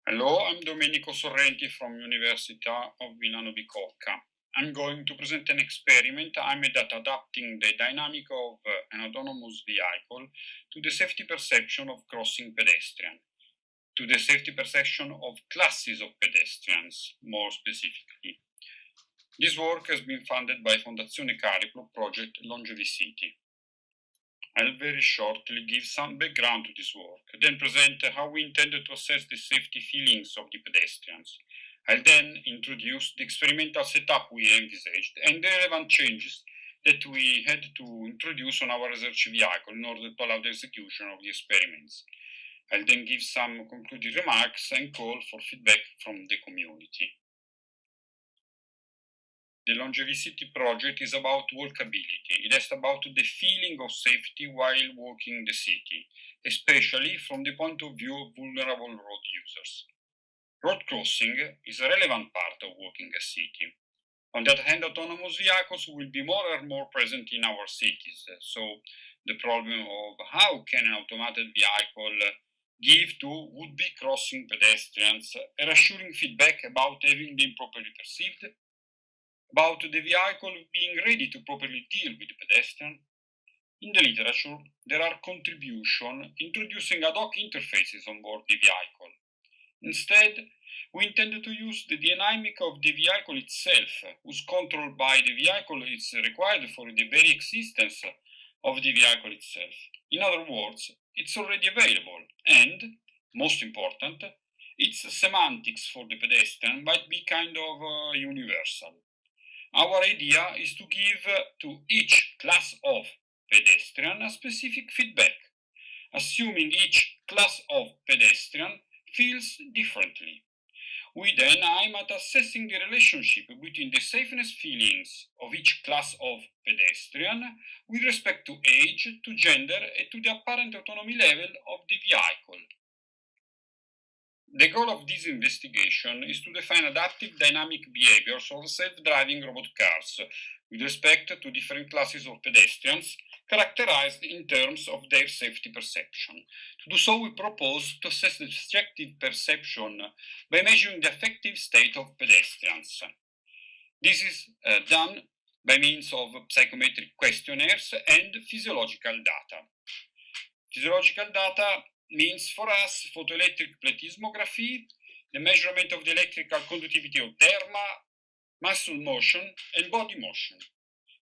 Hello, I'm Domenico Sorrenti from Università of Milano Bicocca. I'm going to present an experiment aimed at adapting the dynamic of an autonomous vehicle to the safety perception of crossing pedestrian, to the safety perception of classes of pedestrians, more specifically. This work has been funded by Fondazione Cariplo project Longevicity. I'll very shortly give some background to this work, then present how we intended to assess the safety feelings of the pedestrians. I'll then introduce the experimental setup we envisaged and the relevant changes that we had to introduce on our research vehicle in order to allow the execution of the experiments. I'll then give some concluding remarks and call for feedback from the community. The Longevicity project is about walkability. It is about the feeling of safety while walking the city, especially from the point of view of vulnerable road users. Road crossing is a relevant part of walking a city. On the other hand, autonomous vehicles will be more and more present in our cities. So the problem of how can an automated vehicle give to would-be crossing pedestrians a reassuring feedback about having been properly perceived, about the vehicle being ready to properly deal with the pedestrian. In the literature, there are contributions introducing ad hoc interfaces on board the vehicle. Instead, we intended to use the dynamic of the vehicle itself, whose control by the vehicle is required for the very existence of the vehicle itself. In other words, it's already available, and, most important, its semantics for the pedestrian might be kind of universal. Our idea is to give to each class of pedestrian a specific feedback, assuming each class of pedestrian feels differently. We then aim at assessing the relationship between the safeness feelings of each class of pedestrian with respect to age, to gender, and to the apparent autonomy level of the vehicle. The goal of this investigation is to define adaptive dynamic behaviors of self-driving robot cars with respect to different classes of pedestrians characterized in terms of their safety perception. To do so, we propose to assess the subjective perception by measuring the affective state of pedestrians. This is done by means of psychometric questionnaires and physiological data. Physiological data means for us photoelectric plethysmography, the measurement of the electrical conductivity of derma, muscle motion, and body motion.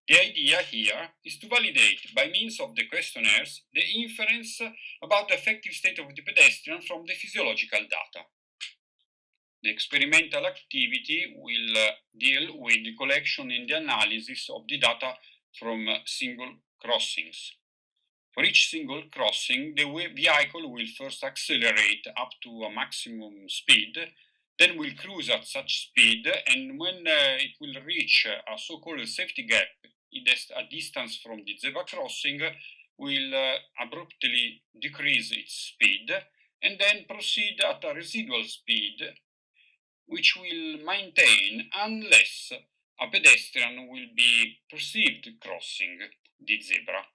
The idea here is to validate by means of the questionnaires the inference about the affective state of the pedestrian from the physiological data. The experimental activity will deal with the collection and the analysis of the data from single crossings. For each single crossing, the vehicle will first accelerate up to a maximum speed, then will cruise at such speed, and when it will reach a so-called safety gap, a distance from the zebra crossing, will abruptly decrease its speed, and then proceed at a residual speed, which will maintain unless a pedestrian will be perceived crossing the zebra.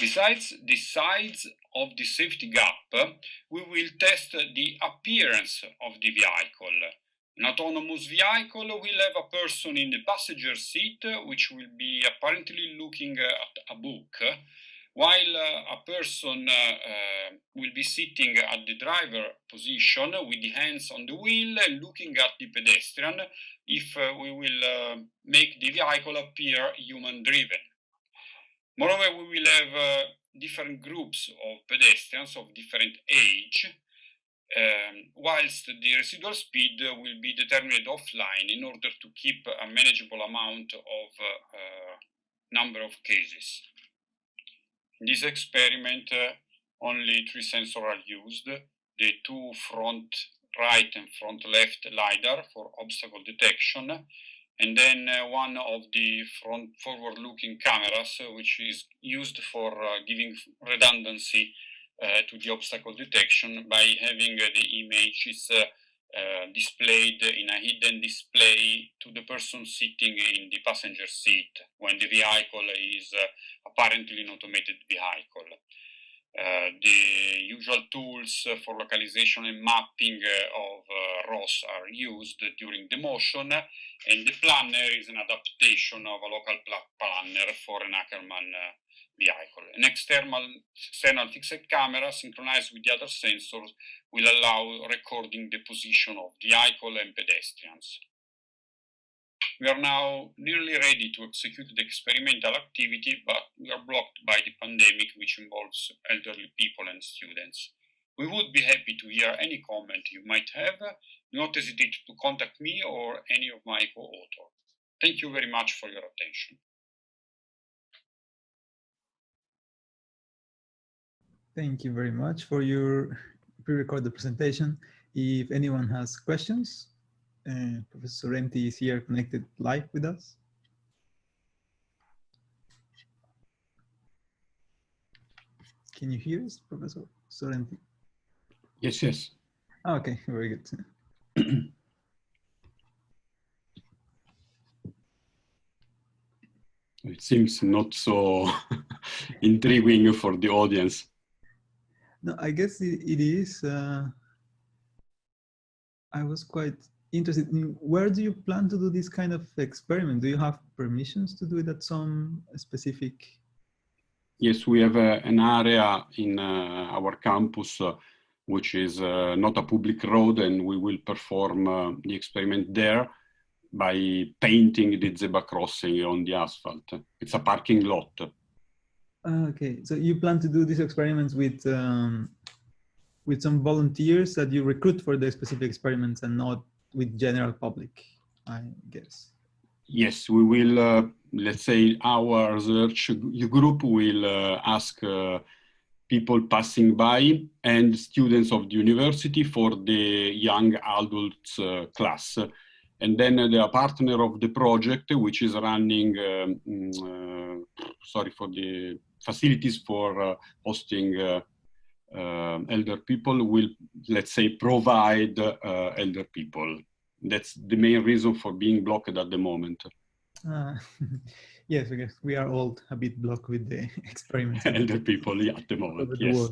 Besides the size of the safety gap, we will test the appearance of the vehicle. An autonomous vehicle will have a person in the passenger seat, which will be apparently looking at a book, while a person will be sitting at the driver position with the hands on the wheel and looking at the pedestrian if we will make the vehicle appear human-driven. Moreover, we will have different groups of pedestrians of different age, whilst the residual speed will be determined offline in order to keep a manageable amount of number of cases. In this experiment, only 3 sensors are used, the 2 front right and front left LiDAR for obstacle detection, and then one of the front forward-looking cameras, which is used for giving redundancy to the obstacle detection by having the images displayed in a hidden display to the person sitting in the passenger seat when the vehicle is apparently an automated vehicle. The usual tools for localization and mapping of ROS are used during the motion, and the planner is an adaptation of a local planner for an Ackermann vehicle. An external fixed camera synchronized with the other sensors will allow recording the position of vehicle and pedestrians. We are now nearly ready to execute the experimental activity, but we are blocked by the pandemic, which involves elderly people and students. We would be happy to hear any comment you might have. Do not hesitate to contact me or any of my co-authors. Thank you very much for your attention. Thank you very much for your pre-recorded presentation. If anyone has questions, Professor Sorrenti is here connected live with us. Can you hear us, Professor Sorrenti? Yes, yes. Okay, very good. It seems not so intriguing for the audience. No, I guess it is. I was quite interested in where do you plan to do this kind of experiment? Do you have permissions to do it at some specific? Yes, we have an area in our campus which is not a public road, and we will perform the experiment there by painting the zebra crossing on the asphalt. It's a parking lot. Okay, so you plan to do these experiments with some volunteers that you recruit for the specific experiments and not with general public, I guess. Yes, we will, let's say our research group will ask people passing by and students of the university for the young adults class. And then the partner of the project, which is running, for the facilities for hosting elder people, will, let's say, provide elder people. That's the main reason for being blocked at the moment. Yes, I guess we are all a bit blocked with the experiments. Elder people, yeah, at the moment, yes.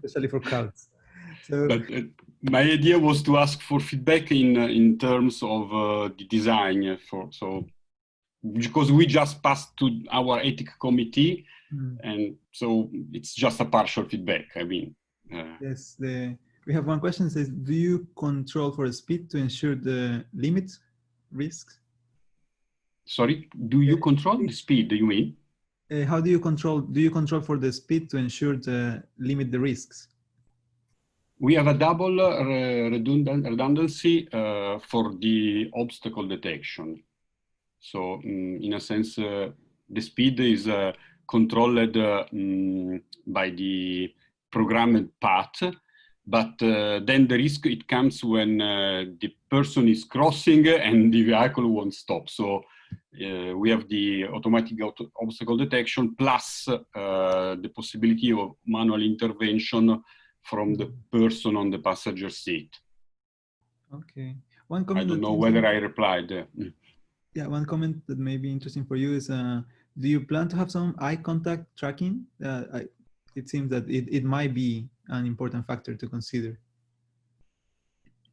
Especially for crowds. So, but my idea was to ask for feedback in terms of the design, because we just passed to our ethics committee, and so it's just a partial feedback. I mean, yes, we have one question. Says, do you control for speed to ensure the limit risks? Sorry, do you control the speed? Do you mean? How do you control? Do you control for the speed to ensure the limit the risks? We have a double redundancy for the obstacle detection. So in a sense, the speed is controlled by the programmed path, but then the risk, it comes when the person is crossing and the vehicle won't stop. So we have the automatic obstacle detection plus the possibility of manual intervention from the person on the passenger seat. Okay. One comment. I don't know whether I replied. Yeah, one comment that may be interesting for you is, do you plan to have some eye contact tracking? It seems that it might be an important factor to consider.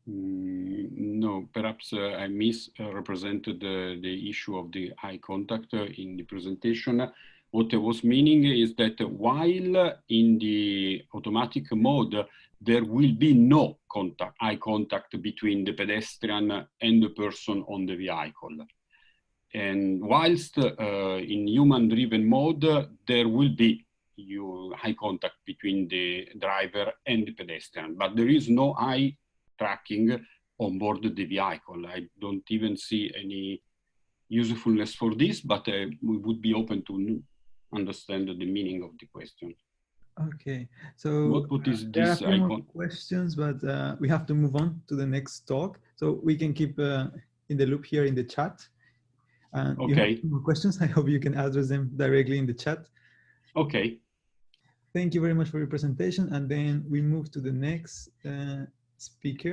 No, perhaps I misrepresented the issue of the eye contact in the presentation. What I was meaning is that while in the automatic mode, there will be no eye contact between the pedestrian and the person on the vehicle. And whilst in human-driven mode, there will be eye contact between the driver and the pedestrian, but there is no eye tracking on board the vehicle. I don't even see any usefulness for this, but we would be open to understand the meaning of the question. Okay, so what is there are this a few more icon? Questions, but we have to move on to the next talk. So we can keep in the loop here in the chat. Okay. You have more questions. I hope you can address them directly in the chat. Okay. Thank you very much for your presentation. And then we move to the next speaker.